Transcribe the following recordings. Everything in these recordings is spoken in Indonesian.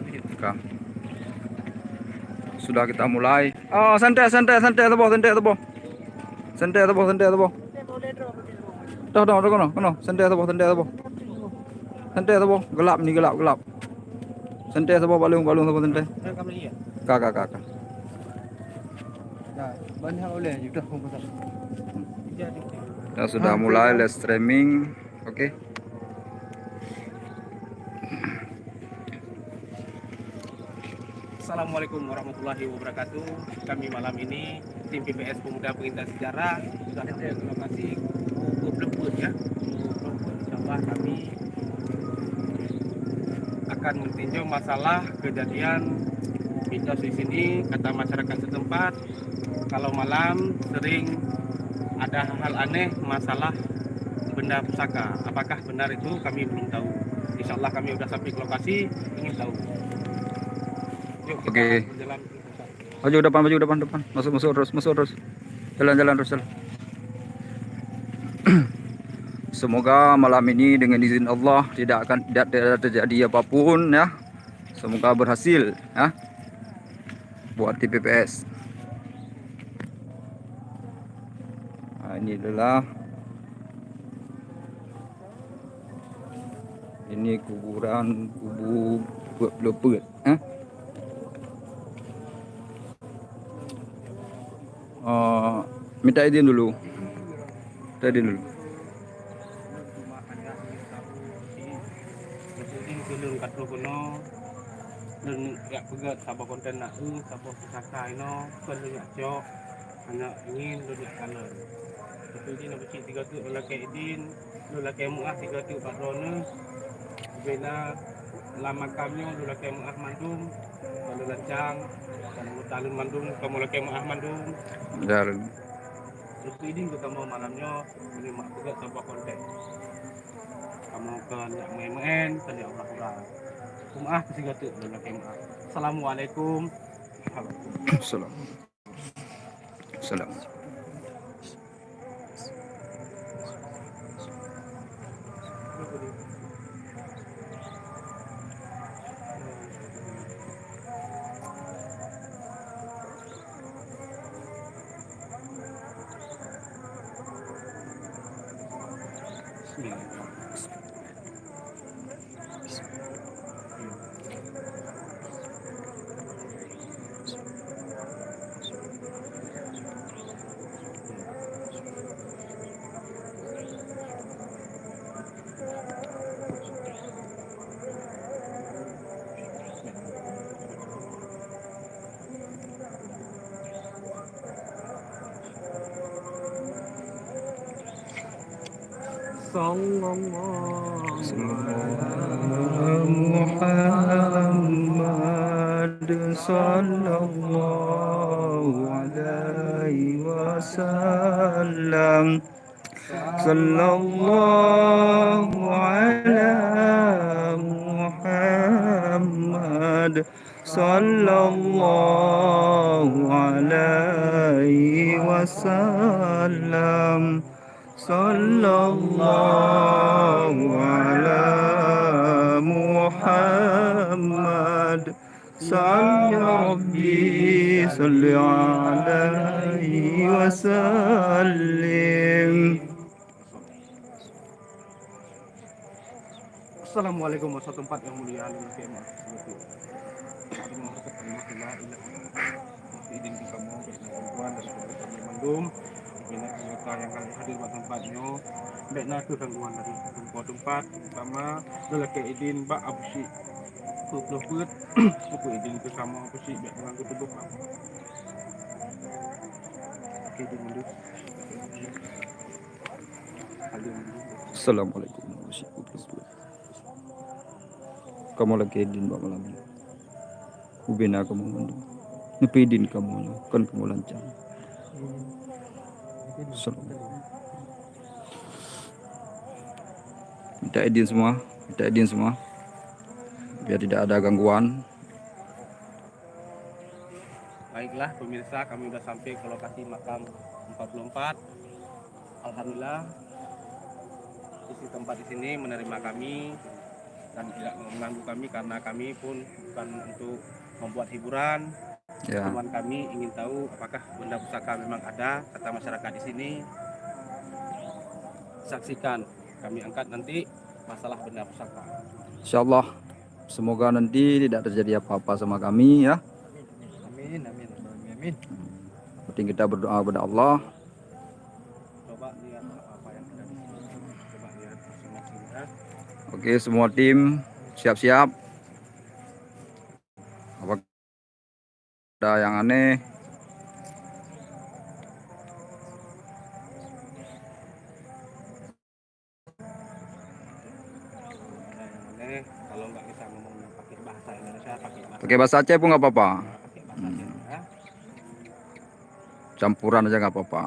Oke. Sudah kita mulai. Oh, santai tebo. Santai tebo. Dah, kono. Santai tebo. Gelap nih, gelap. Santai tebo, balung tebo santai. Kakak. Nah, banyak oleh juga komputer. Kita sudah mulai live streaming. Oke. Assalamualaikum warahmatullahi wabarakatuh. Kami malam ini tim PPS Pemuda Pengintas Sejarah sudah sampai ke lokasi Blebut ya. Insyaallah kami akan meninjau masalah kejadian mitos di sini. Kata masyarakat setempat, kalau malam sering ada hal aneh masalah benda pusaka. Apakah benar itu kami belum tahu. Insyaallah kami sudah sampai ke lokasi, ingin tahu. Yuk kita Oke. berjalan. Maju depan. Masuk terus. Jalan terus. Semoga malam ini dengan izin Allah tidak terjadi apapun ya. Semoga berhasil ya. Buat TPPS. Nah, ini kuburan Blebut ya. Minta izin dulu. Tulung kat kono dan ya pegat sabo konten nak sabo pusaka ino pennya jok anak ingin dunia kaler tapi ini nak beci 3 tu lelaki idin lelaki muah 3 tu patrone bena lama kami lelaki muah mandum kalau lancang kalau mutalun mandum kamu lelaki muah mandum Jalan. itu idin ketemu malamnya ini mak pegat sabo konten kamu kan yang main tadi orang-orang Maaf kesiga tu lelaki maaf. Assalamualaikum. Salam. Muhammad sallallahu alaihi wasallam. Sallallahu ala Muhammad sallallahu alaihi wasallam. Sallallahu ala Muhammad. Salli Rabbi salli alaihi wasallim. Assalamualaikum warahmatullahi yang mulia lelaki maaf. Izin kamu perempuan dari Kabupaten Bandung. Bila anggota yang kali hadir pada tempatnya, baiklah itu gangguan dari tempat pertama lelaki izin bak abusi. Blebut, aku izin ke sama abusi biar mengganggu tubuh kamu. Oke, izin dulu. Assalamualaikum warahmatullahi wabarakatuh. Kamu lagi edin mbak malam ini. Ubena kamu mandu. Nepedin kamu kan kamu lancang. Minta edin semua. Biar tidak ada gangguan. Baiklah pemirsa, kami sudah sampai ke lokasi makam 44. Alhamdulillah isi tempat di sini menerima kami dan tidak mengganggu kami karena kami pun bukan untuk membuat hiburan. Ya. Cuman kami ingin tahu apakah benda pusaka memang ada kata masyarakat di sini. Saksikan, kami angkat nanti masalah benda pusaka. Insyaallah semoga nanti tidak terjadi apa-apa sama kami ya. Amin, amin, amin, amin. Penting kita berdoa kepada Allah. Coba lihat apa yang ada di sini. Coba lihat masing-masing ya. Oke, semua tim siap-siap. Apa ada yang aneh? Aneh, kalau nggak bisa ngomongnya pakai bahasa Indonesia, Pakai bahasa Aceh pun nggak apa-apa. pakai bahasa Aceh ya. Campuran aja nggak apa-apa.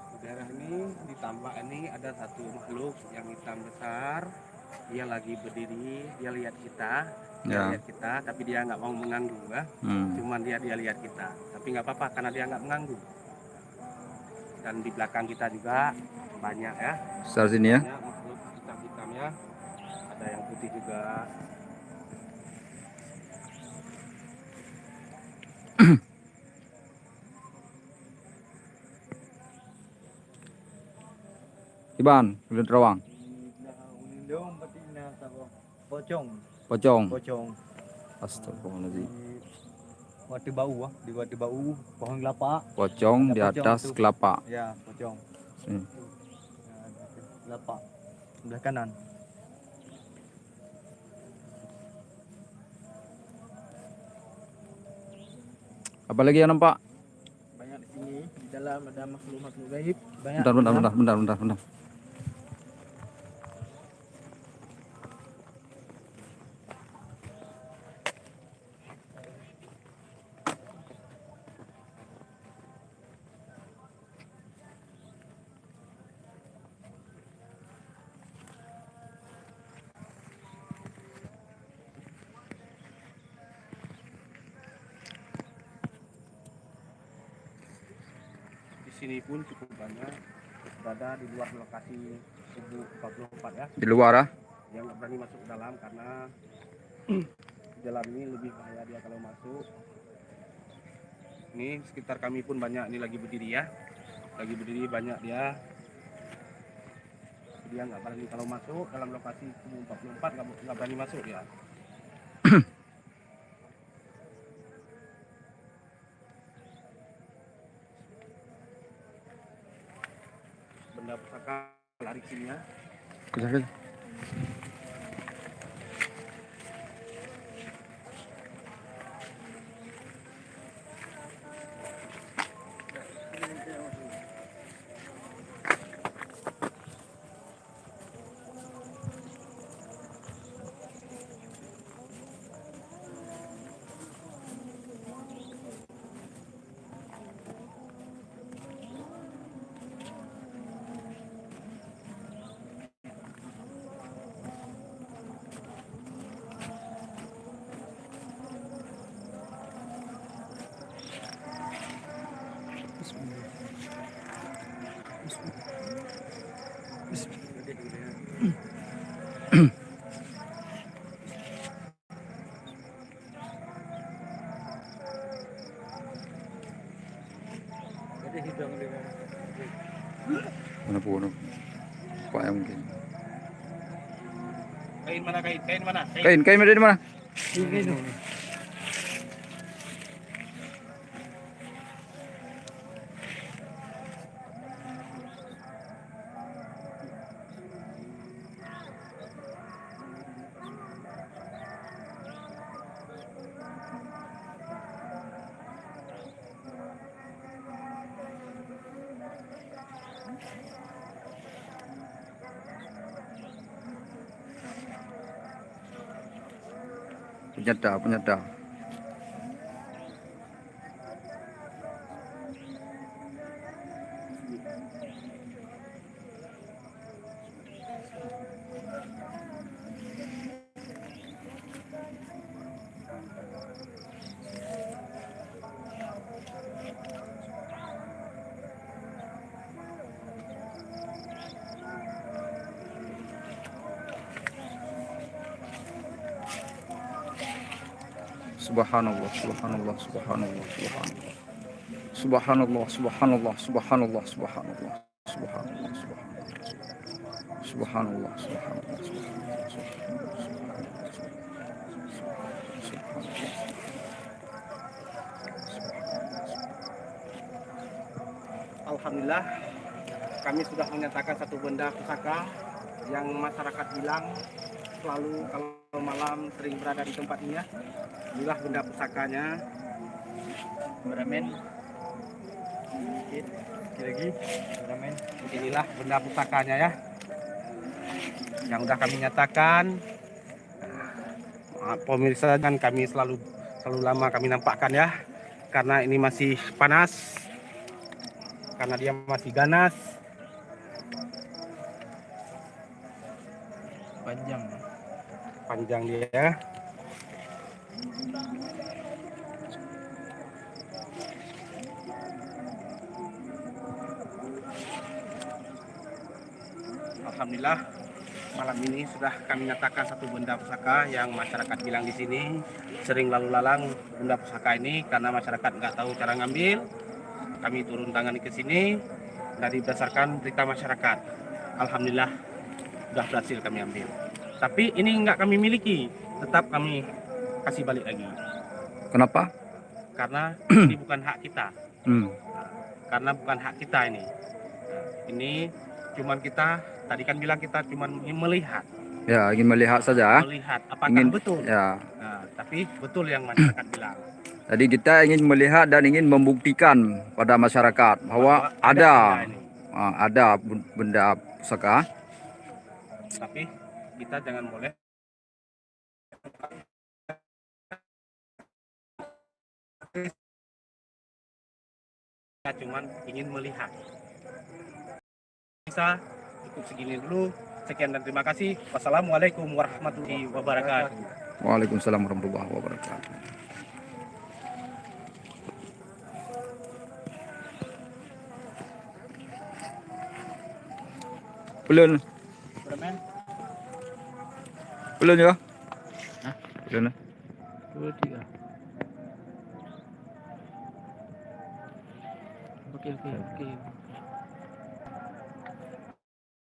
Di daerah ini ditambah ini ada satu makhluk yang hitam besar. Dia lagi berdiri, dia lihat kita, Ya. lihat kita, tapi dia nggak mau mengganggu ya. Cuman dia lihat kita, tapi nggak apa-apa karena dia nggak mengganggu. Dan di belakang kita juga banyak ya, Besar sini ya. banyak makhluk hitam-hitam ya. Ada yang putih juga. Iban, Gunung Terawang. Undong patina sabo. Pocong, Pocong. pocong. Astagfirullahaladzim. Di Watu Bau, di Watu Bau, pohon kelapa. Pocong Ada di pocong atas tuh. kelapa. Ya, pocong. Sini. Ya, ada kelapa. Sebelah kanan. Apa lagi yang nampak? Banyak di sini, di dalam ada makhluk-makhluk gaib. Banyak. Bentar. Di sini pun cukup banyak berada di luar lokasi Subuh 44 ya. Di luar ah. Dia nggak berani masuk ke dalam karena di dalam ini lebih bahaya dia kalau masuk. Ini sekitar kami pun banyak ini lagi berdiri ya, lagi berdiri banyak dia. Dia nggak berani kalau masuk dalam lokasi Subuh 44 nggak berani masuk dia. Benda pusaka lari sini ya. Kejar. Jadi hidung dia. Mana pun. Pak yang mungkin. Kain mana kain? Kain mana? Kain ada di mana? Ini. Penyeda. Subhanallah. Subhanallah. Subhanallah. Subhanallah. Subhanallah. Subhanallah. Subhanallah. Subhanallah. Subhanallah. Subhanallah. Alhamdulillah, kami sudah menyatakan satu benda pusaka yang masyarakat bilang selalu kalau malam sering berada di tempat ini ya. Inilah benda pusakanya. Kameramen. Sedikit lagi. Kameramen. Inilah benda pusakanya ya. Yang sudah kami nyatakan. Pemirsa, dan kami selalu lama kami nampakkan ya. Karena ini masih panas. Karena dia masih ganas. Panjang dia. Alhamdulillah, malam ini sudah kami nyatakan satu benda pusaka yang masyarakat bilang di sini sering lalu lalang benda pusaka ini karena masyarakat nggak tahu cara ngambil. Kami turun tangan ke sini dari berdasarkan berita masyarakat. Alhamdulillah sudah berhasil kami ambil. Tapi ini nggak kami miliki, tetap kami kasih balik lagi. Kenapa? Karena ini bukan hak kita. Karena bukan hak kita ini. Ini cuman kita, tadi kan bilang kita cuman ingin melihat. Ya, ingin melihat saja. Melihat apakah betul. Ya. Nah, tapi betul yang masyarakat bilang. Jadi kita ingin melihat dan ingin membuktikan pada masyarakat bahwa ada benda pusaka. Tapi kita jangan boleh kita cuman ingin melihat. Bisa cukup segini dulu. Sekian dan terima kasih. Wassalamualaikum warahmatullahi wabarakatuh. Waalaikumsalam warahmatullahi wabarakatuh. Belum. Kameramen. Belum ya? Hah? Belum. 2, 3. Oke.